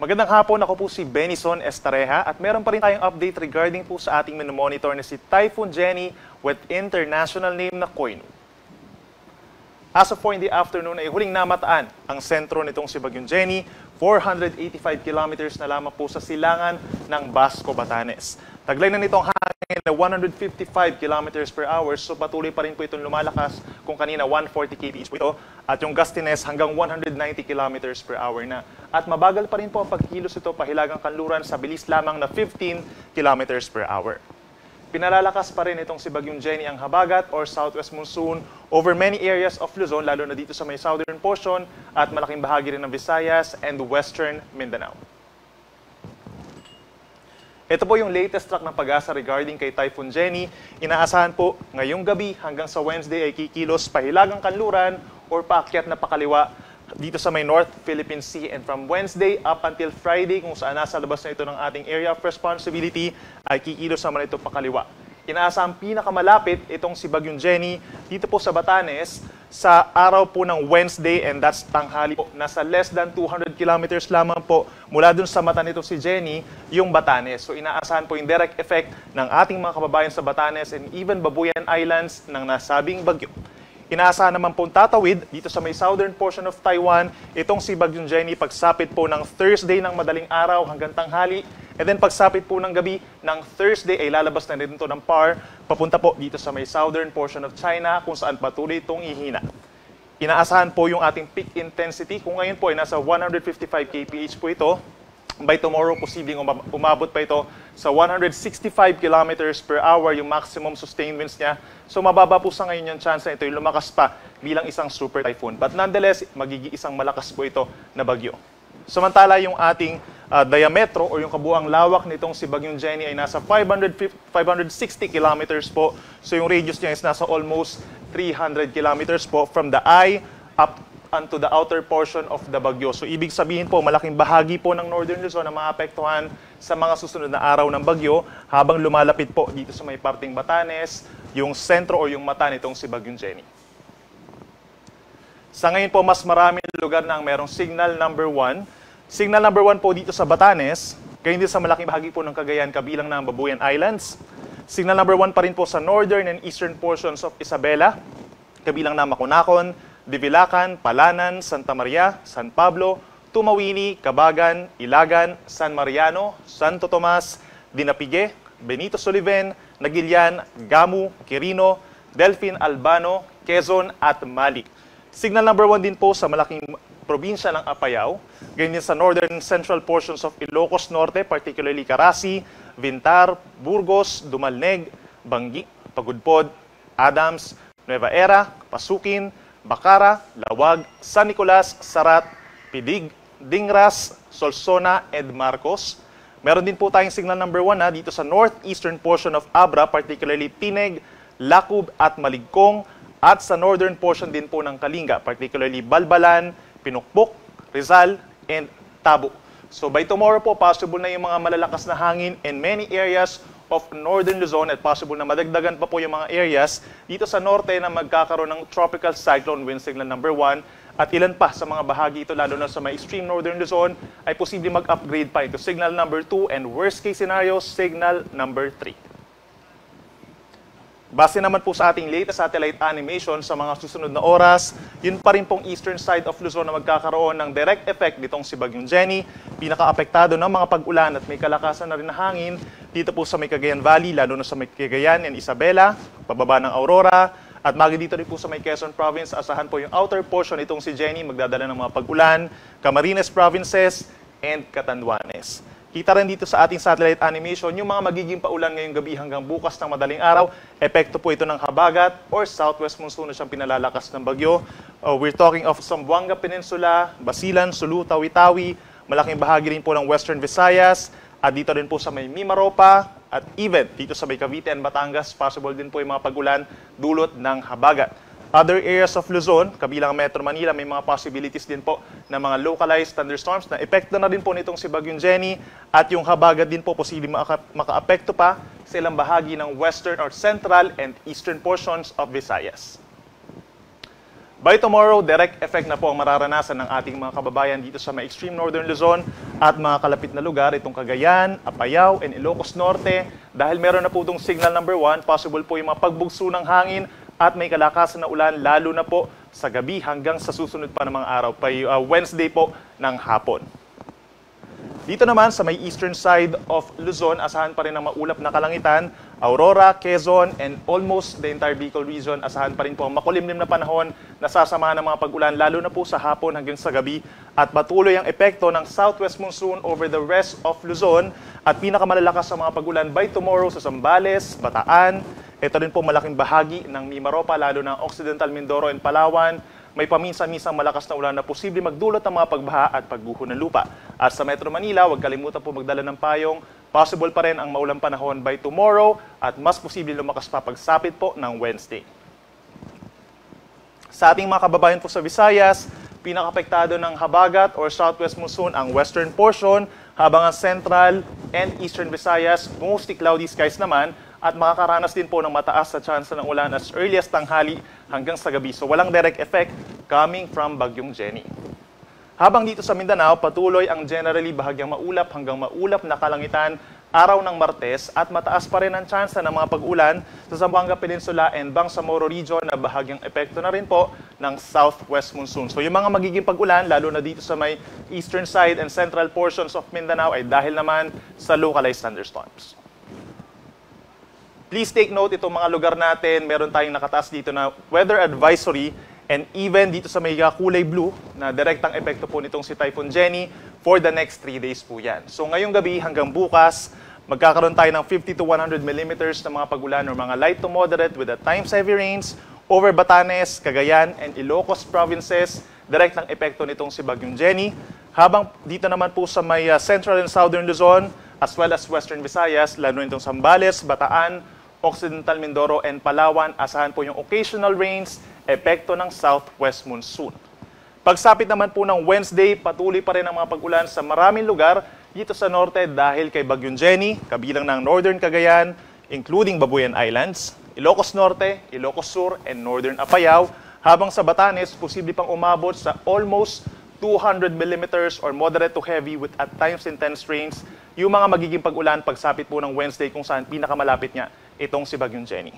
Magandang hapon, ako po si Benison Estareja at meron pa rin tayong update regarding po sa ating monitor na si Typhoon Jenny with international name na Koinu. As of 4 in the afternoon ay huling namataan ang sentro nitong si Bagyong Jenny, 485 kilometers na lamang po sa silangan ng Basco, Batanes. Taglay na nitong hangin na 155 kilometers per hour, so patuloy pa rin po itong lumalakas kung kanina 140 kph po ito at yung gustiness hanggang 190 kilometers per hour na. At mabagal pa rin po ang pagkilos ito pahilagang kanluran sa bilis lamang na 15 kilometers per hour. Pinalalakas pa rin itong si Bagyong Jenny ang habagat or southwest monsoon over many areas of Luzon, lalo na dito sa may southern portion at malaking bahagi rin ng Visayas and western Mindanao. Ito po yung latest track ng Pag-asa regarding kay Typhoon Jenny. Inaasahan po ngayong gabi hanggang sa Wednesday ay kikilos pahilagang kanluran or paakyat na pakaliwa dito sa may North Philippine Sea, and from Wednesday up until Friday kung saan nasa labas na ito ng ating area of responsibility ay kikilos naman ito pakaliwa. Inaasahang pinakamalapit itong si Bagyong Jenny dito po sa Batanes sa araw po ng Wednesday, and that's tanghali po. Nasa less than 200 kilometers lamang po mula dun sa mata nito si Jenny yung Batanes. So inaasahan po yung direct effect ng ating mga kababayan sa Batanes and even Babuyan Islands ng nasabing bagyo. Inaasahan naman pong tatawid dito sa may southern portion of Taiwan itong si Bagyong Jenny pagsapit po ng Thursday ng madaling araw hanggang tanghali. And then pagsapit po ng gabi ng Thursday ay lalabas na rin ito ng PAR papunta po dito sa may southern portion of China kung saan patuloy itong ihina. Inaasahan po yung ating peak intensity kung ngayon po ay nasa 155 kph po ito. By tomorrow, posibleng umabot pa ito sa 165 kilometers per hour yung maximum sustained winds niya. So mababa po sa ngayon yung chance na ito yung lumakas pa bilang isang super typhoon. But nonetheless, magiging isang malakas po ito na bagyo. Samantala yung ating diametro o yung kabuang lawak nitong si Bagyong Jenny ay nasa 560 kilometers po. So yung radius niya is nasa almost 300 kilometers po from the eye up onto the outer portion of the bagyo. So ibig sabihin po, malaking bahagi po ng Northern Luzon na maapektuhan sa mga susunod na araw ng bagyo habang lumalapit po dito sa may parting Batanes, yung sentro o yung mata nitong si Bagyong Jenny. Sa ngayon po, mas maraming lugar na ang merong signal number 1. Signal number 1 po dito sa Batanes, gayon din sa malaking bahagi po ng Cagayan kabilang ng Babuyan Islands. Signal number 1 pa rin po sa northern and eastern portions of Isabela, kabilang ng Makunakon, Divilacan, Palanan, Santa Maria, San Pablo, Tumawini, Cabagan, Ilagan, San Mariano, Santo Tomas, Dinapigue, Benito Soliven, Nagilian, Gamu, Quirino, Delfin, Albano, Quezon at Malik. Signal number 1 din po sa malaking probinsya ng Apayao, ganyan sa northern central portions of Ilocos Norte, particularly Carasi, Vintar, Burgos, Dumalneg, Banggi, Pagudpod, Adams, Nueva Era, Pasukin, Bacara, Lawag, San Nicolas, Sarat, Pidig, Dingras, Solsona, and Marcos. Meron din po tayong signal number 1 dito sa northeastern portion of Abra, particularly Pineg, Lacub at Maligkong, at sa northern portion din po ng Kalinga, particularly Balbalan, Pinukpok, Rizal, and Tabo. So by tomorrow po, possible na yung mga malalakas na hangin in many areas of northern Luzon at possible na madagdagan pa po yung mga areas dito sa norte na magkakaroon ng tropical cyclone wind signal number 1 at ilan pa sa mga bahagi ito lalo na sa may extreme northern Luzon ay posible mag-upgrade pa ito signal number 2 and worst case scenario signal number 3. Base naman po sa ating latest satellite animation sa mga susunod na oras, yun pa rin pong eastern side of Luzon na magkakaroon ng direct effect nitong si Bagyong Jenny, pinaka-apektado ng mga pag-ulan at may kalakasan na rin na hangin dito po sa may Cagayan Valley, lalo na sa may Cagayan and Isabela, pababa ng Aurora, at magi dito rin po sa may Quezon Province, asahan po yung outer portion nitong si Jenny, magdadala ng mga pag-ulan, Camarines Provinces, and Catanduanes. Kita rin dito sa ating satellite animation yung mga magiging paulan ngayong gabi hanggang bukas ng madaling araw. Epekto po ito ng habagat or southwest monsoon na siyang pinalalakas ng bagyo. We're talking of Zamboanga Peninsula, Basilan, Sulu, Tawi-Tawi, malaking bahagi rin po ng Western Visayas, at dito rin po sa may Mimaropa, at even dito sa may Cavite and Batangas, possible din po yung mga pag-ulan dulot ng habagat. Other areas of Luzon, kabilang Metro Manila, may mga possibilities din po ng mga localized thunderstorms na epekto na din po nitong si Bagyong Jenny at yung habagat din po posibleng maka-apekto pa sa ilang bahagi ng western or central and eastern portions of Visayas. By tomorrow, direct effect na po ang mararanasan ng ating mga kababayan dito sa may extreme northern Luzon at mga kalapit na lugar, itong Cagayan, Apayao, and Ilocos Norte. Dahil meron na po itong signal number 1, possible po yung mga pagbugso ng hangin at may kalakasan na ulan, lalo na po sa gabi hanggang sa susunod pa ng mga araw, Wednesday po ng hapon. Dito naman sa may eastern side of Luzon, asahan pa rin ang maulap na kalangitan. Aurora, Quezon, and almost the entire Bicol region, asahan pa rin po ang makulimlim na panahon na sasamahan ng mga pag-ulan, lalo na po sa hapon hanggang sa gabi. At patuloy ang epekto ng southwest monsoon over the rest of Luzon. At pinakamalalakas sa mga pag-ulan by tomorrow sa Zambales, Bataan. Ito rin po malaking bahagi ng Mimaropa, lalo na Occidental Mindoro and Palawan. May paminsan-minsang malakas na ulan na posible magdulot ng mga pagbaha at pagguho ng lupa. At sa Metro Manila, huwag kalimutan po magdala ng payong. Possible pa rin ang maulang panahon by tomorrow at mas posible lumakas pa pagsapit po ng Wednesday. Sa ating mga kababayan po sa Visayas, pinakapektado ng habagat or southwest monsoon ang western portion, habang ang central and eastern Visayas, mostly cloudy skies naman, at makakaranas din po ng mataas na tsansa ng ulan as early as tanghali hanggang sa gabi. So walang direct effect coming from Bagyong Jenny. Habang dito sa Mindanao, patuloy ang generally bahagyang maulap hanggang maulap na kalangitan araw ng Martes at mataas pa rin ang tsansa ng mga pag-ulan sa Zamboanga Peninsula and Bangsamoro region na bahagyang epekto na rin po ng southwest monsoon. So yung mga magiging pag-ulan, lalo na dito sa may eastern side and central portions of Mindanao ay dahil naman sa localized thunderstorms. Please take note, itong mga lugar natin, meron tayong nakataas dito na weather advisory and even dito sa may kulay blue na direktang epekto po nitong si Typhoon Jenny for the next 3 days po yan. So ngayong gabi hanggang bukas, magkakaroon tayo ng 50 to 100 millimeters na mga pag-ulan or mga light to moderate with at times heavy rains over Batanes, Cagayan, and Ilocos provinces. Direktang epekto nitong si Bagyong Jenny. Habang dito naman po sa may central and southern Luzon, as well as western Visayas, lalo nitong Zambales, Bataan, Occidental Mindoro, and Palawan, asahan po yung occasional rains, epekto ng southwest monsoon. Pagsapit naman po ng Wednesday, patuloy pa rin ang mga pag-ulan sa maraming lugar dito sa norte dahil kay Bagyong Jenny, kabilang ng Northern Cagayan, including Babuyan Islands, Ilocos Norte, Ilocos Sur, and Northern Apayao, habang sa Batanes, posible pang umabot sa almost 200 millimeters or moderate to heavy with at times intense rains, yung mga magiging pag-ulan pagsapit po ng Wednesday kung saan pinakamalapit niya itong si Bagyong Jenny.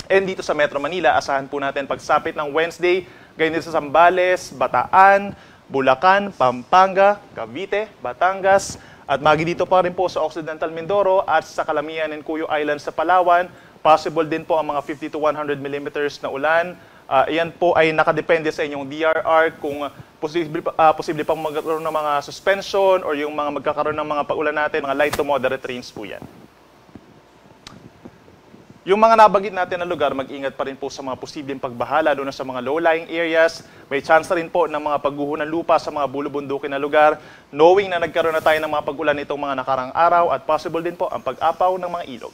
And dito sa Metro Manila, asahan po natin pagsapit ng Wednesday, ganyan din sa Zambales, Bataan, Bulacan, Pampanga, Cavite, Batangas, at magi dito pa rin po sa Occidental Mindoro at sa Calamian and Cuyo Islands sa Palawan. Possible din po ang mga 50 to 100 millimeters na ulan. Iyan po ay nakadepende sa inyong DRR kung posible pang magkaroon ng mga suspension or yung mga magkakaroon ng mga pag-ulan natin, mga light to moderate rains po yan. Yung mga nabanggit natin na lugar, mag-ingat pa rin po sa mga posibleng pagbaha, lalo na sa mga low-lying areas. May chance rin po ng mga pagguho ng lupa sa mga bulubundukin na lugar, knowing na nagkaroon na tayo ng mga pag-ulan nitong mga nakarang araw at possible din po ang pag-apaw ng mga ilog.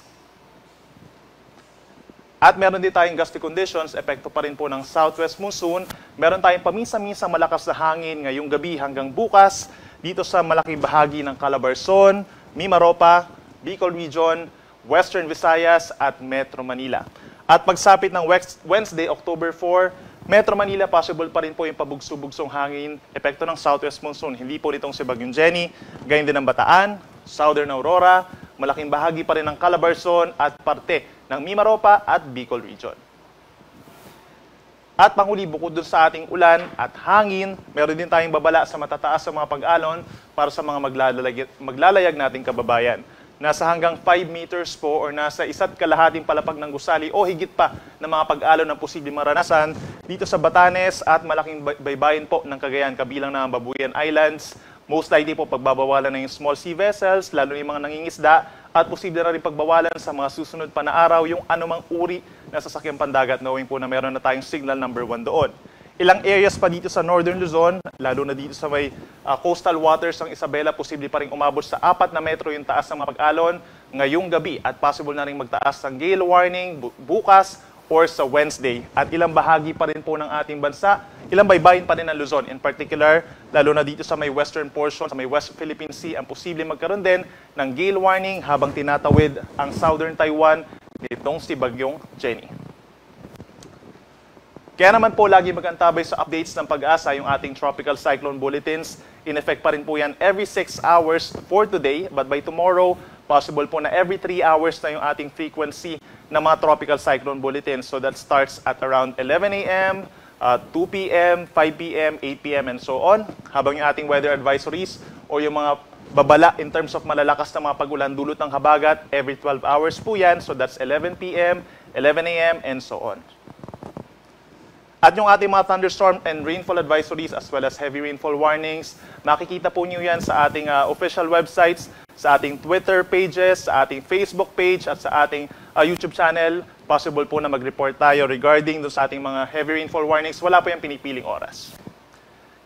At meron din tayong gusty conditions, epekto pa rin po ng southwest monsoon. Meron tayong paminsan-minsang malakas na hangin ngayong gabi hanggang bukas dito sa malaking bahagi ng Calabarzon, Mimaropa, Bicol Region, Western Visayas at Metro Manila. At pagsapit ng Wednesday, October 4, Metro Manila, possible pa rin po yung pabugso-bugsong hangin, epekto ng southwest monsoon. Hindi po nitong si Bagyong Jenny, gayon din ng Bataan, Southern Aurora, malaking bahagi pa rin ng Calabarzon at parte ng Mimaropa at Bicol Region. At panghuli, bukod dun sa ating ulan at hangin, meron din tayong babala sa matataas sa mga pag-alon para sa mga maglalayag nating kababayan. Nasa hanggang 5 meters po or nasa 1.5 palapag ng gusali o higit pa ng mga pag-alon ng posibleng maranasan dito sa Batanes at malaking baybayin po ng Cagayan kabilang ng Babuyan Islands. Most likely po pagbabawalan ng small sea vessels, lalo na yung mga nangingisda, at posible na rin pagbawalan sa mga susunod pa na araw yung anumang uri na sasakyang pandagat, knowing po na meron na tayong signal number 1 doon. Ilang areas pa dito sa Northern Luzon, lalo na dito sa may coastal waters ng Isabela, posible pa rin umabot sa 4 na metro yung taas ng mga pag-alon ngayong gabi at possible na rin magtaas ng gale warning bukas or sa Wednesday. At ilang bahagi pa rin po ng ating bansa, ilang baybayin pa rin ng Luzon. In particular, lalo na dito sa may western portion, sa may West Philippine Sea, ang posible magkaroon din ng gale warning habang tinatawid ang southern Taiwan nitong si Bagyong Jenny. Kaya naman po lagi mag-antabay sa updates ng Pag-asa yung ating tropical cyclone bulletins. In effect pa rin po yan every 6 hours for today, but by tomorrow, possible po na every 3 hours na yung ating frequency ng mga tropical cyclone bulletins. So that starts at around 11 a.m., 2 p.m., 5 p.m., 8 p.m., and so on. Habang yung ating weather advisories o yung mga babala in terms of malalakas na mga pag-ulan dulot ng habagat, every 12 hours po yan. So that's 11 p.m., 11 a.m., and so on. At yung ating mga thunderstorm and rainfall advisories as well as heavy rainfall warnings, makikita po nyo yan sa ating official websites, sa ating Twitter pages, sa ating Facebook page, at sa ating YouTube channel. Possible po na mag-report tayo regarding sa ating mga heavy rainfall warnings. Wala po yung pinipiling oras.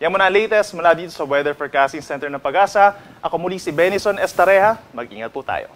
Yan muna ang latest mula dito sa Weather Forecasting Center ng Pag-asa. Ako muli si Benison Estareja. Mag-ingat po tayo.